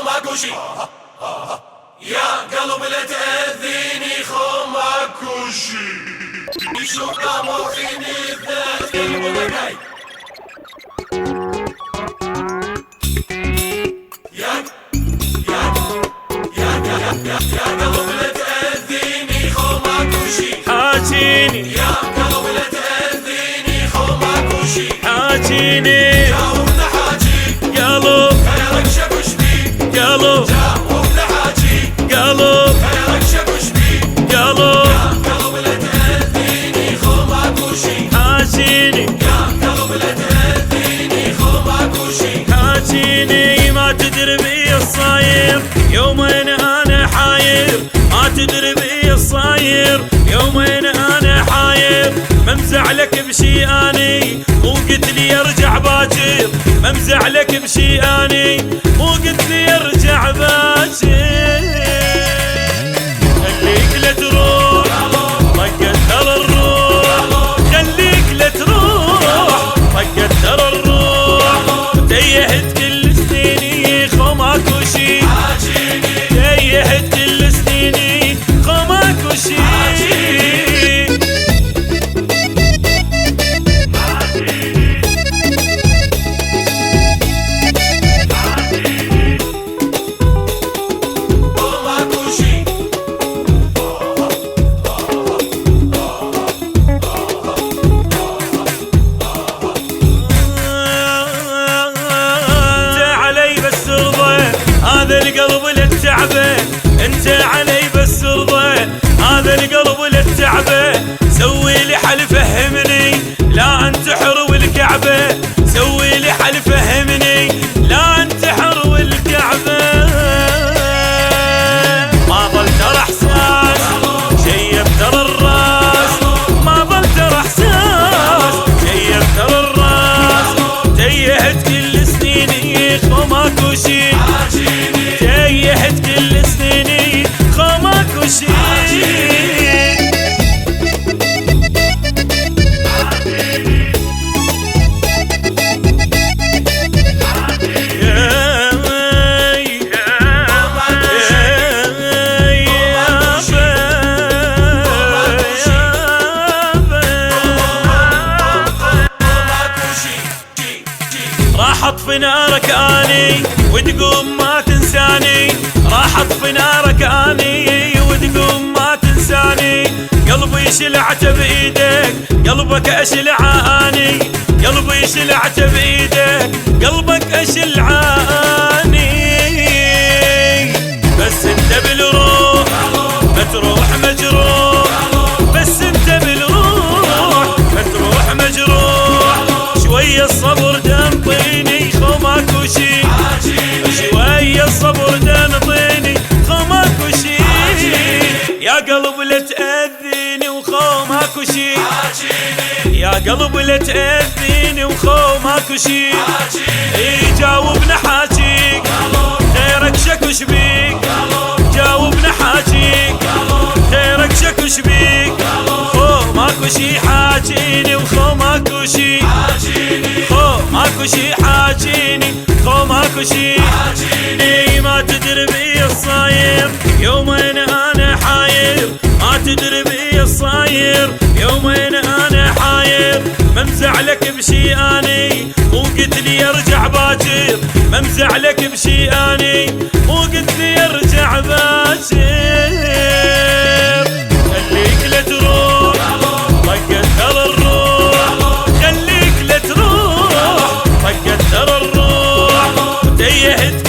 ماكو شي يا قلب لا تأذيني خو ماكو شي شو قاموا فيني الذات قلب لقاي يا قلب لا تأذيني خو ماكو شي حاجيني يا قلب لا تأذيني خو ماكو شي حاجيني جاوبنا حاجي قلب خيرك شكوش بي قلب جاوبنا حاجي قلب خيرك شكوش بي قلب قلب لا تأذيني خو ماكو شي حاجيني يا قلب لا تأذيني خو ماكو شي حاجيني ما تدري بي الصاير يومين انا حاير ما تدري بي الصاير يومين انا حاير ممزعلك بشي اني مو قلت لي ارجع باكر ممزعلك بشي اني مو قلت لي ارجع باكر خليك لا تروح طقت ترى الروح خليك لا تروح طقت ترى الروح تيهت كل سنيني خو ماكو شي تيهت كل سنيني خو ماكو شي هذا القلب للتعبه انت علي بس رضى هذا القلب للتعبه سوي لي حل فهمني لا انتحر والكعبه سوي لي حل فهمني لا انتحر والكعبه ما ظل ترى احساس شيب ترى الراس ما ظل ترى احساس شيب ترى الراس تيهت كل سنيني خو ماكو شي تيهت كل سنيني خو ماكو شي راح اطفي نارك اني وتقوم ما تنساني راح اطفي نارك اني وتقوم ما تنساني قلبي شلعته بايدك قلبك اشلعه اني قلبي شلعته بايدك قلبك اشلعه اني بس انت بالروح ما تروح مجروح بس انت بالروح ما تروح مجروح شويه الصبر تنطيني خو ماكو شي شويه الصبر تنطيني خو ماكو شي يا قلب لا تأذيني وخو ماكو شي يا قلب لا تأذيني وخو ماكو شي جاوبنا حاجيك غيرك شكوش بيك جاوبنا حاجيك غيرك شكوش بيك خو ماكو شي حاجيني وخو ماكو شي خو ماكو شي حاجيني خو ماكو شي ما تدري بي الصاير يومين انا حاير ما تدري بي الصاير يومين انا حاير ممزعلك بشي اني مو قلت لي ارجع باكر ممزعلك بشي اني مو قلت لي ارجع باكر خليك لا تروح طقت ترى الروح خليك لا تروح طقت ترى الروح تيهت